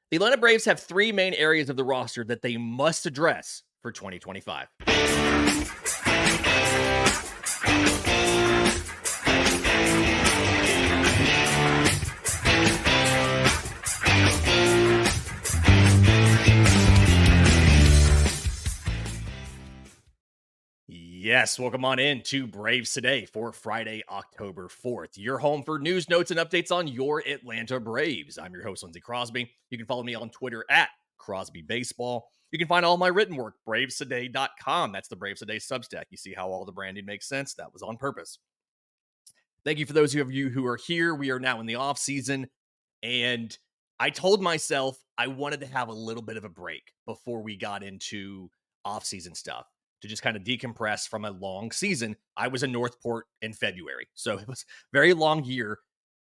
The Atlanta Braves have three main areas of the roster that they must address for 2025. Yes, welcome on in to Braves Today for Friday, October 4th. Your home for news, notes, and updates on your Atlanta Braves. I'm your host, Lindsay Crosby. You can follow me on Twitter at Crosby Baseball. You can find all my written work, bravestoday.com. That's the Braves Today Substack. You see how all the branding makes sense? That was on purpose. Thank you for those of you who are here. We are now in the offseason, and I told myself I wanted to have a little bit of a break before we got into offseason stuff to just kind of decompress from a long season. I was in Northport in February, so it was a very long year,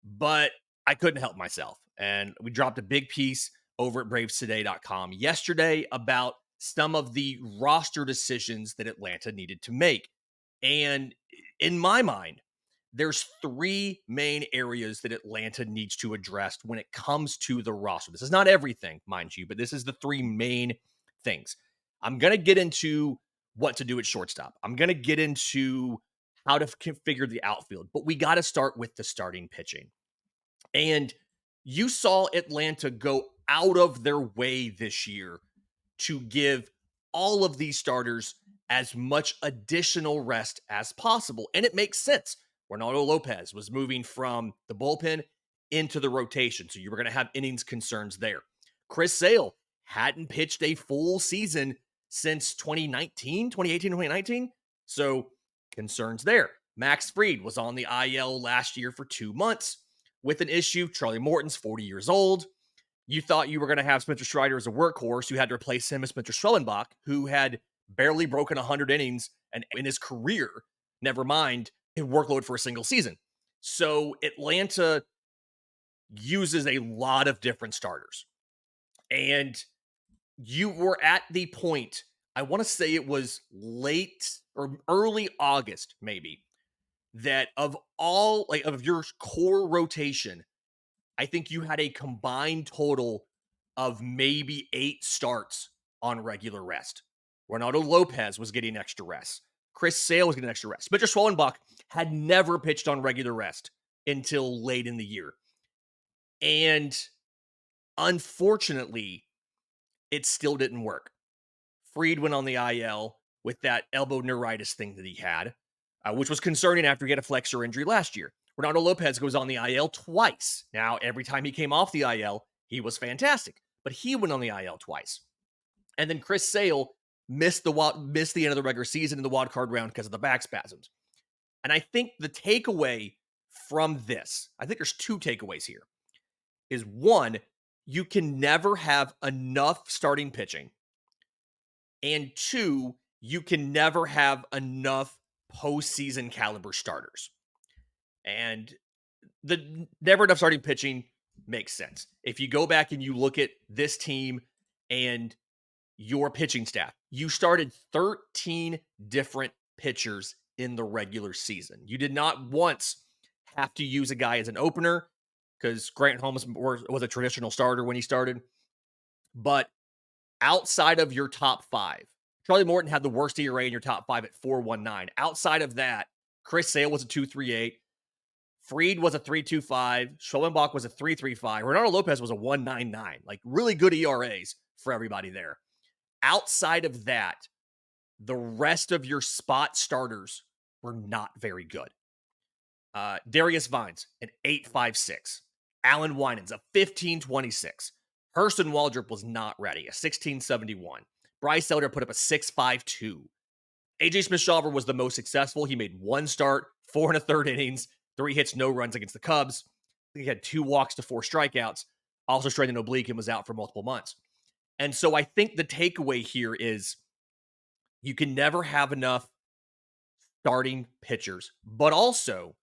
but I couldn't help myself. And we dropped a big piece over at bravestoday.com yesterday about some of the roster decisions that Atlanta needed to make. And in my mind, there's three main areas that Atlanta needs to address when it comes to the roster. This is not everything, mind you, but this is the three main things. I'm going to get into what to do at shortstop. I'm going to get into how to configure the outfield, but we got to start with the starting pitching. And you saw Atlanta go out of their way this year to give all of these starters as much additional rest as possible. And it makes sense. Ronaldo Lopez was moving from the bullpen into the rotation, so you were going to have innings concerns there. Chris Sale hadn't pitched a full season since 2018, so concerns there. Max Fried was on the IL last year for 2 months with an issue. Charlie Morton's 40 years old. You thought you were going to have Spencer Strider as a workhorse. You had to replace him with Spencer Schwellenbach, who had barely broken 100 innings and in his career, never mind his workload for a single season. So Atlanta uses a lot of different starters. And you were at the point, I want to say it was late or early August, maybe, that of your core rotation, I think you had a combined total of maybe 8 starts on regular rest. Ronaldo Lopez was getting extra rest. Chris Sale was getting extra rest. Spencer Schwellenbach had never pitched on regular rest until late in the year. And unfortunately, it still didn't work. Fried went on the IL with that elbow neuritis thing that he had, which was concerning after he had a flexor injury last year. Ronaldo Lopez goes on the IL twice. Now, every time he came off the IL, he was fantastic, but he went on the IL twice. And then Chris Sale missed the end of the regular season in the wild card round because of the back spasms. And I think the takeaway from this, I think there's 2 takeaways here, is one, you can never have enough starting pitching. And 2, you can never have enough postseason caliber starters. And the never enough starting pitching makes sense. If you go back and you look at this team and your pitching staff, you started 13 different pitchers in the regular season. You did not once have to use a guy as an opener because Grant Holmes was a traditional starter when he started. But outside of your top 5, Charlie Morton had the worst ERA in your top 5 at 4.19. Outside of that, Chris Sale was a 2.38. Fried was a 3.25. Schwellenbach was a 3.35. Ronaldo Lopez was a 1.99. Like really good ERAs for everybody there. Outside of that, the rest of your spot starters were not very good. Darius Vines, an 8.56. Alan Winans, a 15.26. Hurston Waldrop was not ready, a 16.71. Bryce Elder put up a 6.52. AJ Smith-Shawver was the most successful. He made 1 start, 4 1/3 innings, 3 hits, no runs against the Cubs. He had 2 walks to 4 strikeouts. Also strained an oblique and was out for multiple months. And so I think the takeaway here is you can never have enough starting pitchers, but also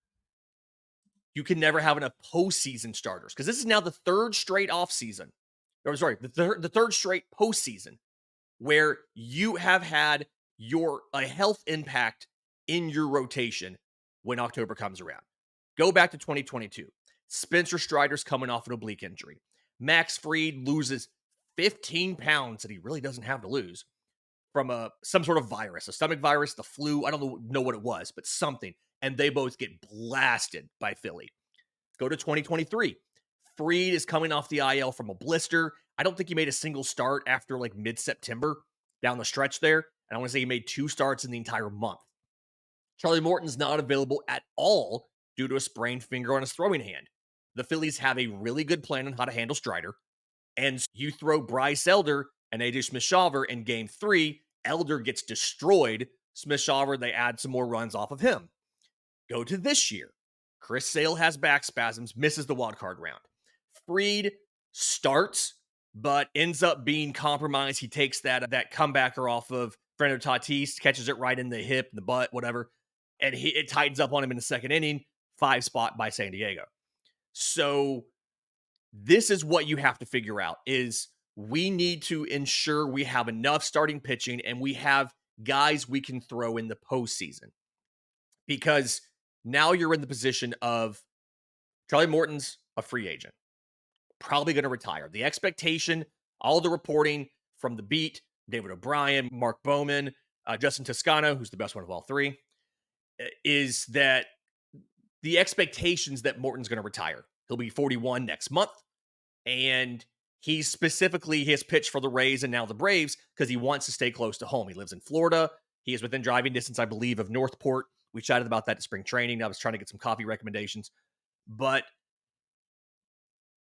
you can never have enough postseason starters because this is now the 3rd straight offseason. The third straight postseason where you have had a health impact in your rotation when October comes around. Go back to 2022. Spencer Strider's coming off an oblique injury. Max Fried loses 15 pounds that he really doesn't have to lose from some sort of virus, a stomach virus, the flu. I don't know what it was, but something. And they both get blasted by Philly. Go to 2023. Fried is coming off the IL from a blister. I don't think he made a single start after like mid-September down the stretch there. And I want to say he made 2 starts in the entire month. Charlie Morton's not available at all due to a sprained finger on his throwing hand. The Phillies have a really good plan on how to handle Strider. And you throw Bryce Elder and AJ Smith-Shawver in game 3. Elder gets destroyed. Smith-Shawver, they add some more runs off of him. Go to this year. Chris Sale has back spasms, misses the wild card round. Fried starts, but ends up being compromised. He takes that comebacker off of Fernando Tatis, catches it right in the hip, the butt, whatever, and it tightens up on him in the second inning, 5 spot by San Diego. So this is what you have to figure out is we need to ensure we have enough starting pitching and we have guys we can throw in the postseason. Because now you're in the position of Charlie Morton's a free agent, probably going to retire. The expectation, all the reporting from the beat, David O'Brien, Mark Bowman, Justin Toscano, who's the best one of all three, is that the expectations that Morton's going to retire. He'll be 41 next month. And he's specifically his pitch for the Rays and now the Braves because he wants to stay close to home. He lives in Florida. He is within driving distance, I believe, of Northport. We chatted about that at spring training. I was trying to get some coffee recommendations. But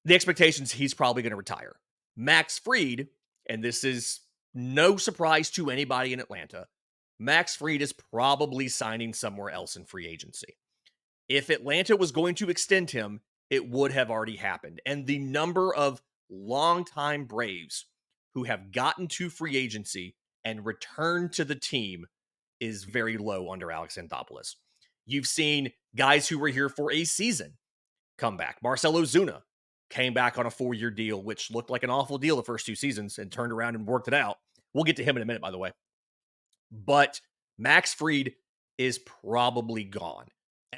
the expectations, he's probably going to retire. Max Fried, and this is no surprise to anybody in Atlanta, Max Fried is probably signing somewhere else in free agency. If Atlanta was going to extend him, it would have already happened. And the number of longtime Braves who have gotten to free agency and returned to the team is very low under Alex Anthopoulos. You've seen guys who were here for a season come back. Marcell Ozuna came back on a 4-year deal, which looked like an awful deal the first 2 seasons and turned around and worked it out. We'll get to him in a minute, by the way. But Max Fried is probably gone.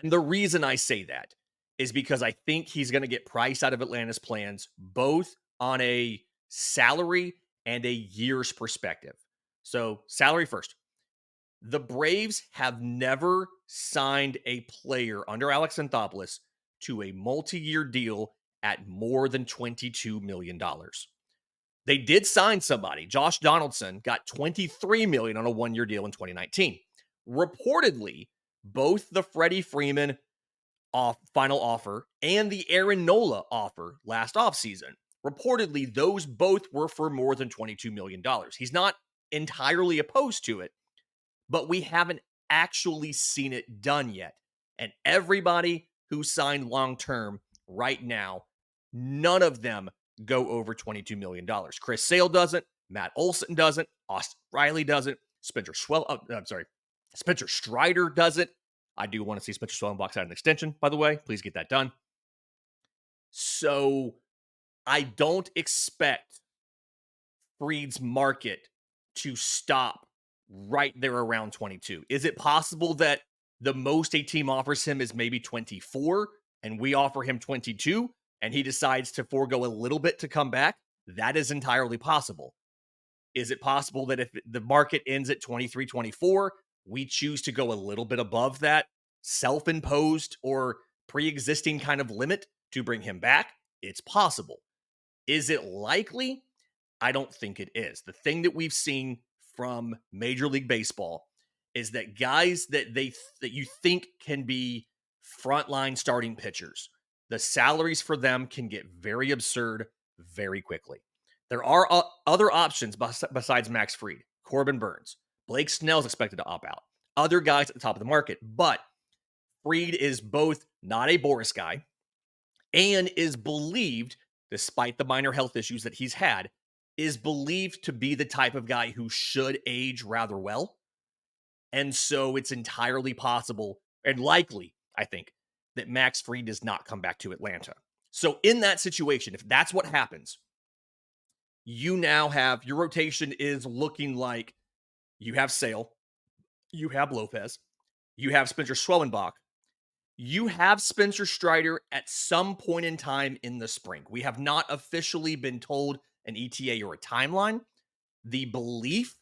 And the reason I say that is because I think he's going to get priced out of Atlanta's plans, both on a salary and a year's perspective. So salary first. The Braves have never signed a player under Alex Anthopoulos to a multi-year deal at more than $22 million. They did sign somebody. Josh Donaldson got $23 million on a 1-year deal in 2019. Reportedly, both the Freddie Freeman final offer and the Aaron Nola offer last offseason, reportedly, those both were for more than $22 million. He's not entirely opposed to it, but we haven't actually seen it done yet. And everybody who signed long-term right now, none of them go over $22 million. Chris Sale doesn't. Matt Olson doesn't. Austin Riley doesn't. Spencer Strider doesn't. I do want to see Spencer Schwellenbach sign an extension, by the way. Please get that done. So I don't expect Fried's market to stop right there around 22. Is it possible that the most a team offers him is maybe 24 and we offer him 22 and he decides to forego a little bit to come back? That is entirely possible. Is it possible that if the market ends at 23, 24, we choose to go a little bit above that self-imposed or pre-existing kind of limit to bring him back? It's possible. Is it likely? I don't think it is. The thing that we've seen from Major League Baseball is that guys that you think can be frontline starting pitchers, the salaries for them can get very absurd very quickly. There are other options besides Max Fried. Corbin Burns. Blake Snell's expected to opt out. Other guys at the top of the market. But Fried is both not a Boris guy and is believed, despite the minor health issues that he's had, is believed to be the type of guy who should age rather well. And so it's entirely possible and likely, I think, that Max Fried does not come back to Atlanta. So in that situation, if that's what happens, you now have your rotation is looking like you have Sale, you have Lopez, you have Spencer Schwellenbach, You have Spencer Strider at some point in time in the spring. We have not officially been told an ETA or a timeline. The belief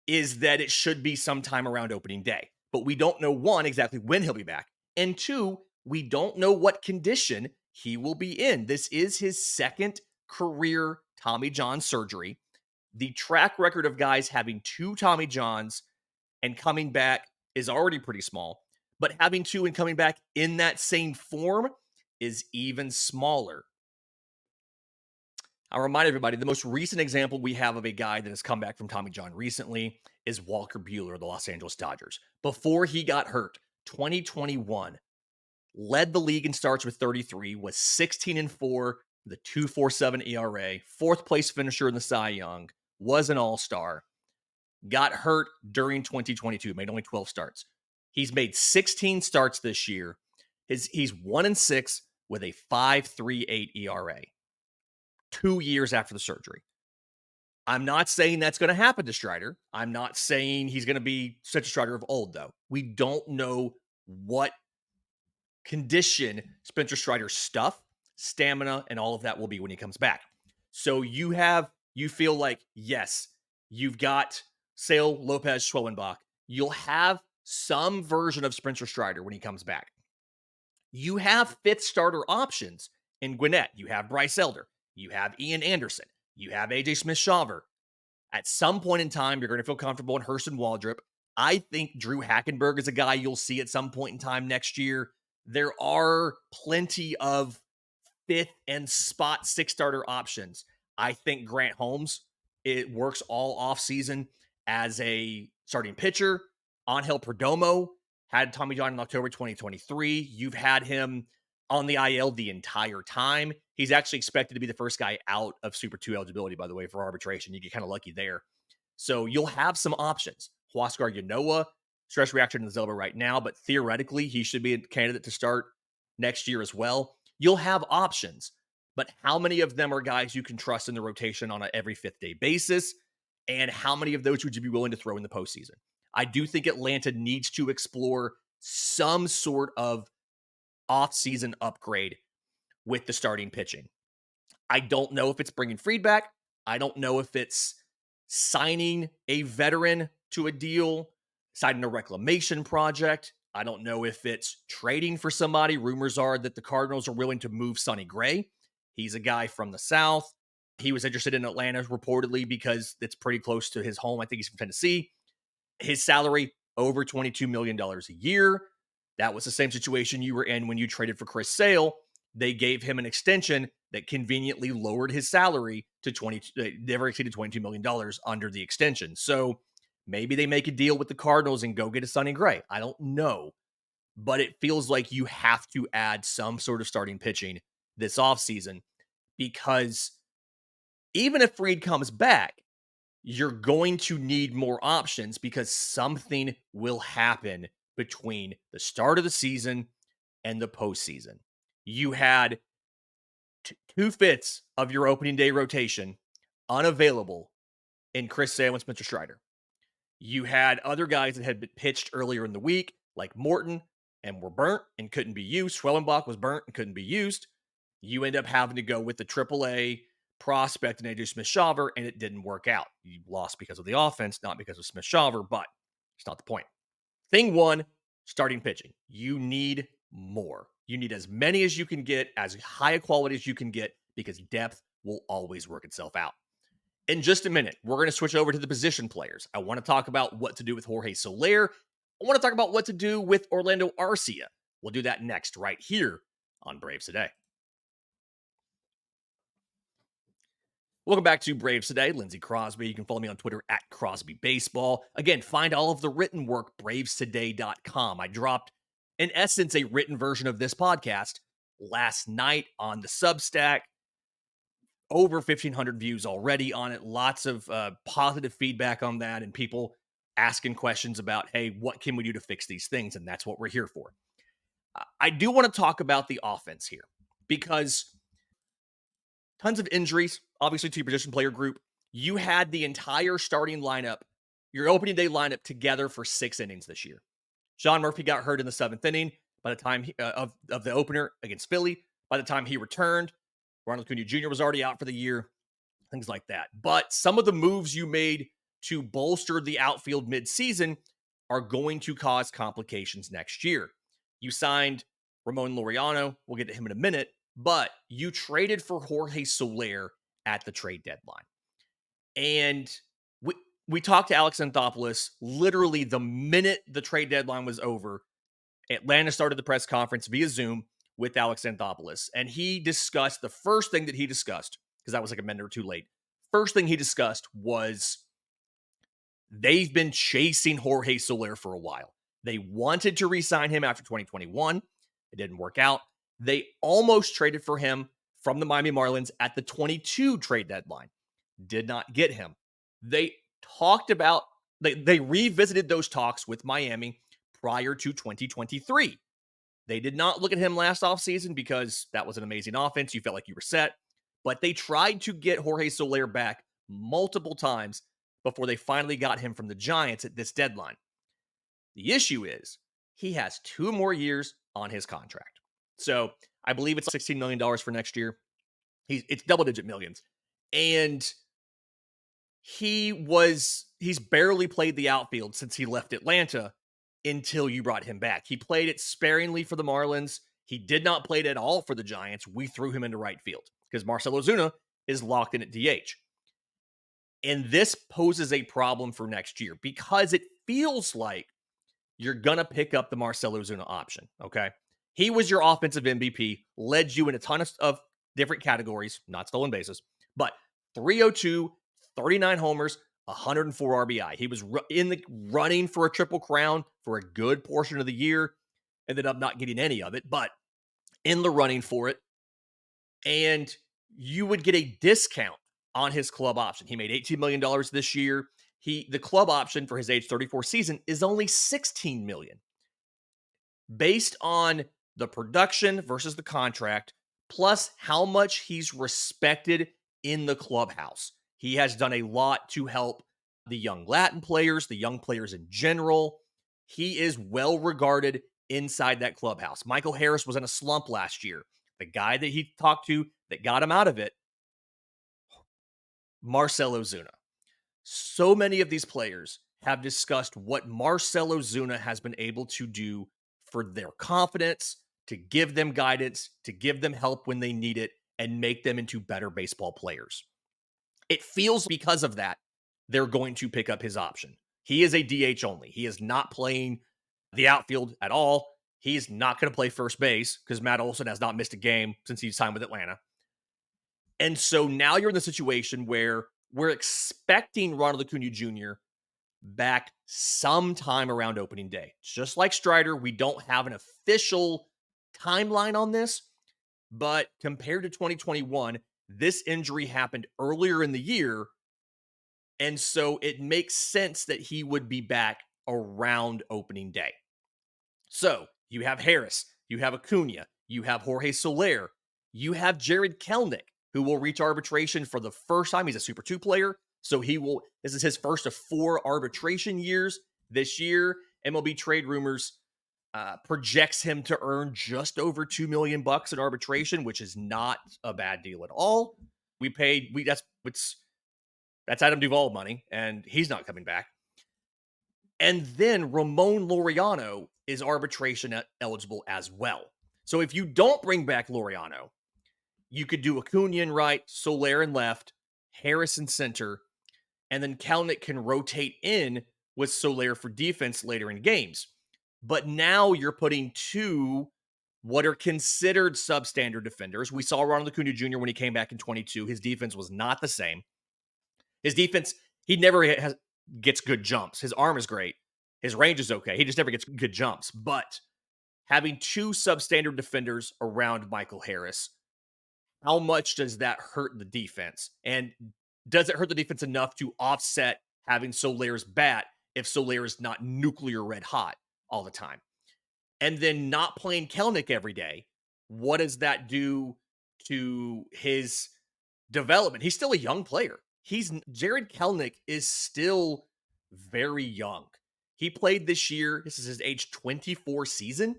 is that it should be sometime around opening day, but we don't know one, exactly when he'll be back, and two, we don't know what condition he will be in. This is his second career Tommy John surgery. The track record of guys having two Tommy Johns and coming back is already pretty small, but having two and coming back in that same form is even smaller. I'll remind everybody the most recent example we have of a guy that has come back from Tommy John recently is Walker Buehler of the Los Angeles Dodgers. Before he got hurt, 2021, led the league in starts with 33, was 16-4, the 2.47 ERA, fourth place finisher in the Cy Young, was an all-star, got hurt during 2022, made only 12 starts. He's made 16 starts this year. He's 1-6 with a 5.38 ERA. 2 years after the surgery. I'm not saying that's going to happen to Strider. I'm not saying he's going to be such a Strider of old, though. We don't know what condition Spencer Strider's stuff, stamina, and all of that will be when he comes back. So you feel like, yes, you've got Sale, Lopez, Schwellenbach. You'll have some version of Spencer Strider when he comes back. You have fifth starter options in Gwinnett. You have Bryce Elder. You have Ian Anderson. You have AJ Smith-Shawver. At some point in time, you're going to feel comfortable in Hurston Waldrop. I think Drew Hackenberg is a guy you'll see at some point in time next year. There are plenty of fifth and spot six starter options. I think Grant Holmes, it works all offseason as a starting pitcher. Angel Perdomo had Tommy John in October 2023. You've had him on the IL the entire time. He's actually expected to be the first guy out of Super 2 eligibility, by the way, for arbitration. You get kind of lucky there. So you'll have some options. Huascar Yanoa, stress reaction in the elbow right now, but theoretically, he should be a candidate to start next year as well. You'll have options, but how many of them are guys you can trust in the rotation on an every fifth day basis? And how many of those would you be willing to throw in the postseason? I do think Atlanta needs to explore some sort of off-season upgrade with the starting pitching. I don't know if it's bringing Fried back. I don't know if it's signing a veteran to a deal, signing a reclamation project. I don't know if it's trading for somebody. Rumors are that the Cardinals are willing to move Sonny Gray. He's a guy from the South. He was interested in Atlanta reportedly because it's pretty close to his home. I think he's from Tennessee. His salary, over $22 million a year. That was the same situation you were in when you traded for Chris Sale. They gave him an extension that conveniently lowered his salary to never exceeded $22 million under the extension. So maybe they make a deal with the Cardinals and go get a Sonny Gray. I don't know. But it feels like you have to add some sort of starting pitching this offseason because even if Fried comes back, you're going to need more options because something will happen between the start of the season and the postseason. You had 2/5 of your opening day rotation unavailable in Chris Sale and Spencer Strider. You had other guys that had been pitched earlier in the week, like Morton, and were burnt and couldn't be used. Schwellenbach was burnt and couldn't be used. You end up having to go with the AAA prospect and AJ Smith-Shawver, and it didn't work out. You lost because of the offense, not because of Smith-Shawver, but it's not the point. Thing one, starting pitching. You need more. You need as many as you can get, as high a quality as you can get, because depth will always work itself out. In just a minute, we're going to switch over to the position players. I want to talk about what to do with Jorge Soler. I want to talk about what to do with Orlando Arcia. We'll do that next, right here on Braves Today. Welcome back to Braves Today. Lindsay Crosby. You can follow me on Twitter at CrosbyBaseball. Again, find all of the written work, bravestoday.com. I dropped, in essence, a written version of this podcast last night on the Substack. Over 1,500 views already on it. Lots of positive feedback on that and people asking questions about, hey, what can we do to fix these things? And that's what we're here for. I do want to talk about the offense here because tons of injuries, obviously, to your position player group. You had the entire starting lineup, your opening day lineup together for 6 innings this year. Sean Murphy got hurt in the 7th inning. by the time of the opener against Philly. By the time he returned, Ronald Acuna Jr. was already out for the year, things like that. But some of the moves you made to bolster the outfield midseason are going to cause complications next year. You signed Ramon Laureano. We'll get to him in a minute, but you traded for Jorge Soler at the trade deadline. And we talked to Alex Anthopoulos literally the minute the trade deadline was over. Atlanta started the press conference via Zoom with Alex Anthopoulos, and he discussed the first thing that he discussed, because that was like a minute or two late. First thing he discussed was they've been chasing Jorge Soler for a while. They wanted to re-sign him after 2021. It didn't work out. They almost traded for him from the Miami Marlins at the 22 trade deadline. Did not get him. They talked about, they revisited those talks with Miami prior to 2023. They did not look at him last offseason because that was an amazing offense. You felt like you were set. But they tried to get Jorge Soler back multiple times before they finally got him from the Giants at this deadline. The issue is he has 2 more years on his contract. So I believe it's $16 million for next year. It's double-digit millions. And he's barely played the outfield since he left Atlanta until you brought him back. He played it sparingly for the Marlins. He did not play it at all for the Giants. We threw him into right field because Marcell Ozuna is locked in at DH. And this poses a problem for next year because it feels like you're going to pick up the Marcell Ozuna option, okay? He was your offensive MVP, led you in a ton of different categories, not stolen bases, but 302, 39 homers, 104 RBI. He was in the running for a triple crown for a good portion of the year. Ended up not getting any of it, but in the running for it. And you would get a discount on his club option. He made $18 million this year. The club option for his age 34 season is only $16 million. Based on the production versus the contract, plus how much he's respected in the clubhouse. He has done a lot to help the young Latin players, the young players in general. He is well regarded inside that clubhouse. Michael Harris was in a slump last year. The guy that he talked to that got him out of it, Marcell Ozuna. So many of these players have discussed what Marcell Ozuna has been able to do for their confidence, to give them guidance, to give them help when they need it, and make them into better baseball players. It feels because of that, they're going to pick up his option. He is a DH only. He is not playing the outfield at all. He's not going to play first base because Matt Olson has not missed a game since he signed with Atlanta. And so now you're in the situation where we're expecting Ronald Acuna Jr. back sometime around opening day. Just like Strider, we don't have an official timeline on this, but compared to 2021, this injury happened earlier in the year, and so it makes sense that he would be back around opening day. So you have Harris, you have Acuna, you have Jorge Soler, you have Jared Kelenic, who will reach arbitration for the first time. He's a Super 2 player, so this is his first of 4 arbitration years this year. MLB Trade Rumors projects him to earn just over $2 million in arbitration, which is not a bad deal at all. That's Adam Duvall money, and he's not coming back. And then Ramon Laureano is arbitration eligible as well. So if you don't bring back Laureano, you could do Acuna in right, Soler in left, Harris in center, and then Kelenic can rotate in with Soler for defense later in games. But now you're putting 2 what are considered substandard defenders. We saw Ronald Acuna Jr. when he came back in 22. His defense was not the same. His defense, he never gets good jumps. His arm is great. His range is okay. He just never gets good jumps. But having 2 substandard defenders around Michael Harris, how much does that hurt the defense? And does it hurt the defense enough to offset having Soler's bat if Soler is not nuclear red hot all the time? And then not playing Kelenic every day, what does that do to his development? He's still a young player. Jared Kelenic is still very young. He played this year. This is his age 24 season.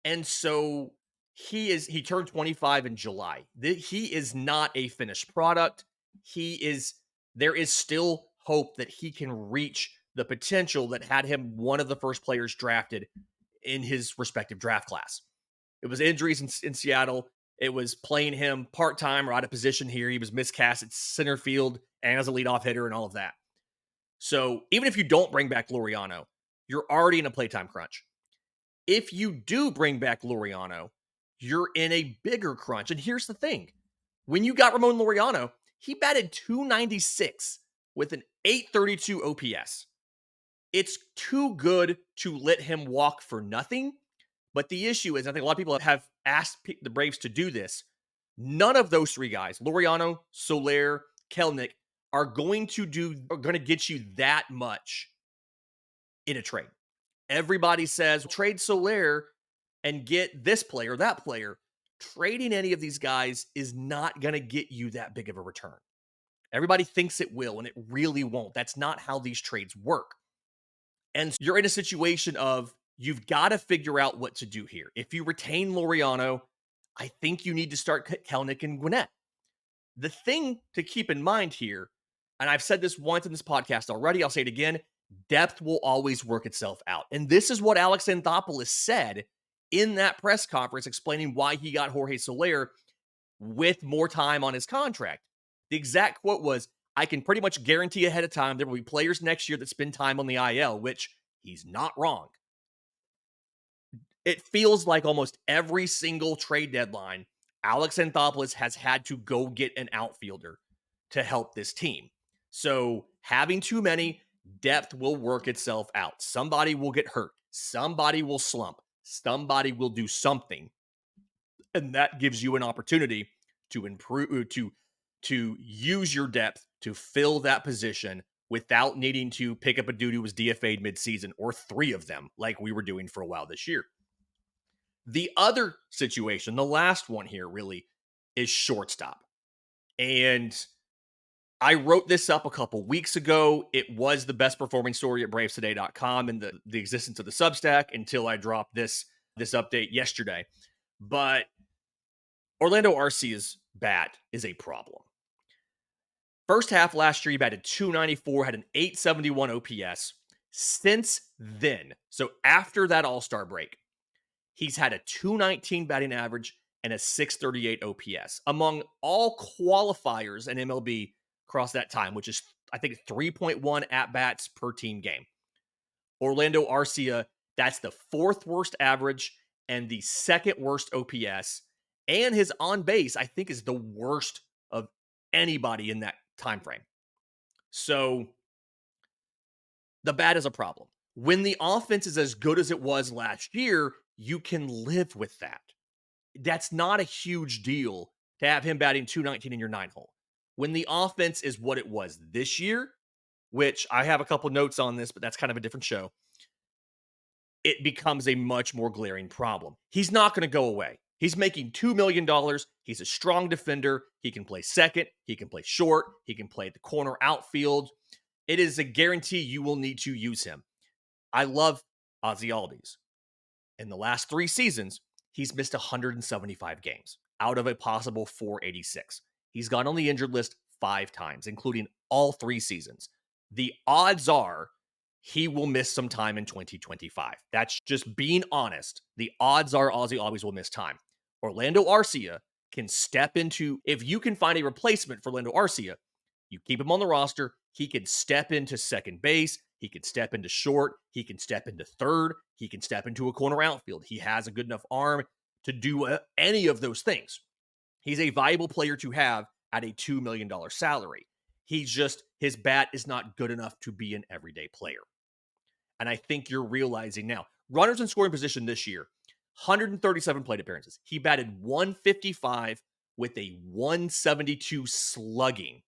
And so he turned 25 in July. He is not a finished product. There is still hope that he can reach the potential that had him one of the first players drafted in his respective draft class. It was injuries in Seattle. It was playing him part-time or out of position here. He was miscast at center field and as a leadoff hitter and all of that. So even if you don't bring back Laureano, you're already in a playtime crunch. If you do bring back Laureano, you're in a bigger crunch. And here's the thing. When you got Ramon Laureano, he batted 296 with an 832 OPS. It's too good to let him walk for nothing. But the issue is, I think a lot of people have asked the Braves to do this. None of those three guys, Laureano, Soler, Kelenic, are going to get you that much in a trade. Everybody says trade Soler and get this player, that player. Trading any of these guys is not going to get you that big of a return. Everybody thinks it will, and it really won't. That's not how these trades work. And you're in a situation of you've got to figure out what to do here. If you retain Laureano, I think you need to start Kelenic and Gwinnett. The thing to keep in mind here, and I've said this once in this podcast already, I'll say it again, depth will always work itself out. And this is what Alex Anthopoulos said in that press conference explaining why he got Jorge Soler with more time on his contract. The exact quote was, I can pretty much guarantee ahead of time there will be players next year that spend time on the IL, which he's not wrong. It feels like almost every single trade deadline, Alex Anthopoulos has had to go get an outfielder to help this team. So having too many, depth will work itself out. Somebody will get hurt. Somebody will slump. Somebody will do something. And that gives you an opportunity to improve, to use your depth to fill that position without needing to pick up a dude who was DFA'd midseason, or three of them like we were doing for a while this year. The other situation, the last one here really, is shortstop. And I wrote this up a couple weeks ago. It was the best performing story at bravestoday.com and the existence of the Substack until I dropped this update yesterday. But Orlando Arcia's bat is a problem. First half last year, he batted 294, had an 871 OPS. Since then, so after that All-Star break, he's had a 219 batting average and a 638 OPS among all qualifiers in MLB across that time, which is, I think, 3.1 at-bats per team game. Orlando Arcia, that's the fourth worst average and the second worst OPS. And his on-base, I think, is the worst of anybody in that time frame. So the bat is a problem. When the offense is as good as it was last year, you can live with that. That's not a huge deal to have him batting 219 in your 9-hole. When the offense is what it was this year, which I have a couple notes on this, but that's kind of a different show, it becomes a much more glaring problem. He's not going to go away. He's making $2 million. He's a strong defender. He can play second. He can play short. He can play at the corner outfield. It is a guarantee you will need to use him. I love Ozzie Albies. In the last 3 seasons, he's missed 175 games out of a possible 486. He's gone on the injured list 5 times, including all 3 seasons. The odds are he will miss some time in 2025. That's just being honest. The odds are Ozzie Albies will miss time. Orlando Arcia can step into, if you can find a replacement for Orlando Arcia, you keep him on the roster, he can step into second base, he can step into short, he can step into third, he can step into a corner outfield. He has a good enough arm to do any of those things. He's a viable player to have at a $2 million salary. His bat is not good enough to be an everyday player. And I think you're realizing now, runners in scoring position this year, 137 plate appearances. He batted 155 with a 172 slugging.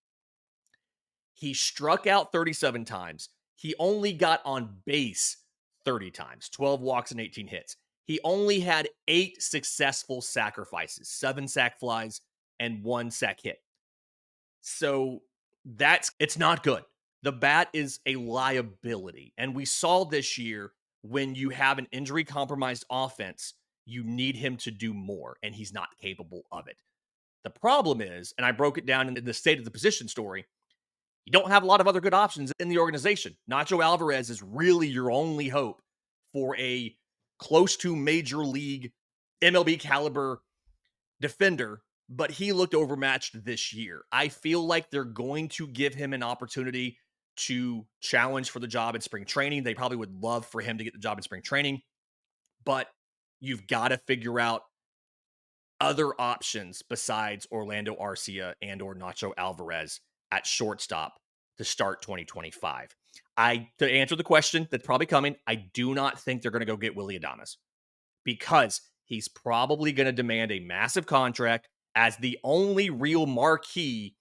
He struck out 37 times. He only got on base 30 times, 12 walks and 18 hits. He only had 8 successful sacrifices, 7 sac flies and 1 sac hit. So it's not good. The bat is a liability. And we saw this year when you have an injury-compromised offense, you need him to do more, and he's not capable of it. The problem is, and I broke it down in the state of the position story, you don't have a lot of other good options in the organization. Nacho Alvarez is really your only hope for a close to major league MLB caliber defender, but he looked overmatched this year. I feel like they're going to give him an opportunity to challenge for the job in spring training. They probably would love for him to get the job in spring training, but you've got to figure out other options besides Orlando Arcia and or Nacho Alvarez at shortstop to start 2025. To answer the question that's probably coming, I do not think they're going to go get Willy Adames because he's probably going to demand a massive contract as the only real marquee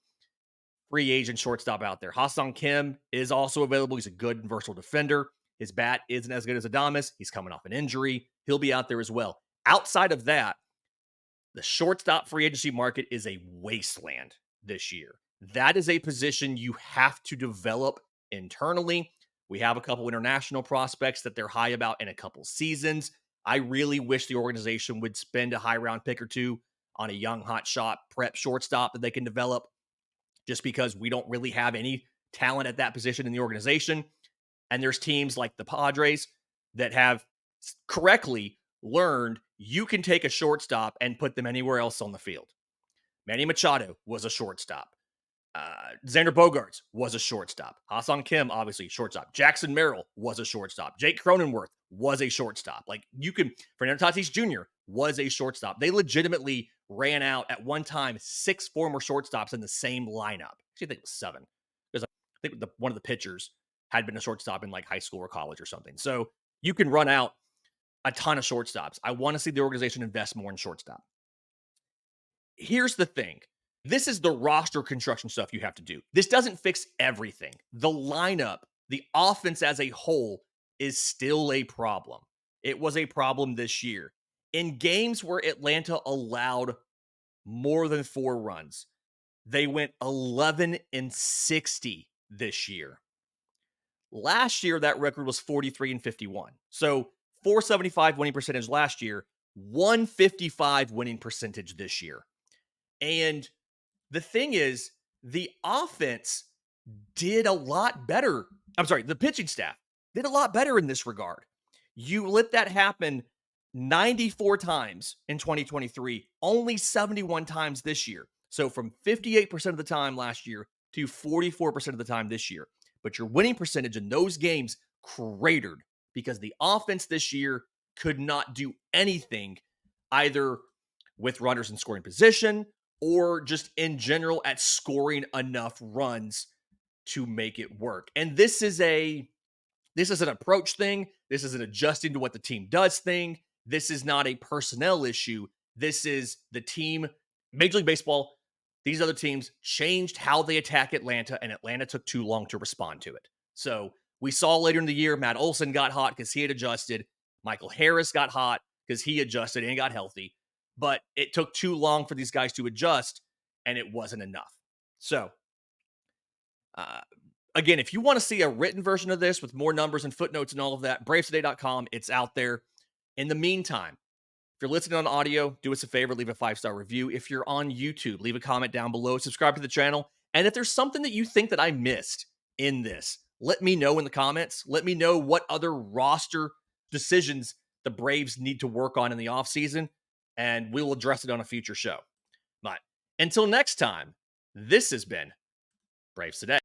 free agent shortstop out there. Ha-Seong Kim is also available. He's a good and versatile defender. His bat isn't as good as Adames. He's coming off an injury. He'll be out there as well. Outside of that, the shortstop free agency market is a wasteland this year. That is a position you have to develop internally. We have a couple international prospects that they're high about in a couple seasons. I really wish the organization would spend a high round pick or two on a young hotshot prep shortstop that they can develop, just because we don't really have any talent at that position in the organization. And there's teams like the Padres that have correctly learned you can take a shortstop and put them anywhere else on the field. Manny Machado was a shortstop. Xander Bogaerts was a shortstop. Ha-Seong Kim, obviously, shortstop. Jackson Merrill was a shortstop. Jake Cronenworth was a shortstop. Fernando Tatis Jr. was a shortstop. They legitimately ran out at one time 6 former shortstops in the same lineup. Actually, I think it was 7. Because I think one of the pitchers had been a shortstop in like high school or college or something. So you can run out a ton of shortstops. I want to see the organization invest more in shortstop. Here's the thing. This is the roster construction stuff you have to do. This doesn't fix everything. The lineup, the offense as a whole is still a problem. It was a problem this year. In games where Atlanta allowed more than 4 runs, they went 11-60 this year. Last year, that record was 43-51. So 475 winning percentage last year, 155 winning percentage this year. And the thing is, the offense did a lot better. The pitching staff did a lot better in this regard. You let that happen 94 times in 2023, only 71 times this year. So from 58% of the time last year to 44% of the time this year. But your winning percentage in those games cratered because the offense this year could not do anything either with runners in scoring position or just in general at scoring enough runs to make it work. And this is an approach thing. This is an adjusting to what the team does thing. This is not a personnel issue. This is the team, Major League Baseball, these other teams changed how they attack Atlanta, and Atlanta took too long to respond to it. So we saw later in the year, Matt Olson got hot because he had adjusted. Michael Harris got hot because he adjusted and got healthy. But it took too long for these guys to adjust, and it wasn't enough. So, again, if you want to see a written version of this with more numbers and footnotes and all of that, bravestoday.com, it's out there. In the meantime, if you're listening on audio, do us a favor, leave a 5-star review. If you're on YouTube, leave a comment down below, subscribe to the channel. And if there's something that you think that I missed in this, let me know in the comments. Let me know what other roster decisions the Braves need to work on in the offseason, and we'll address it on a future show. But until next time, this has been Braves Today.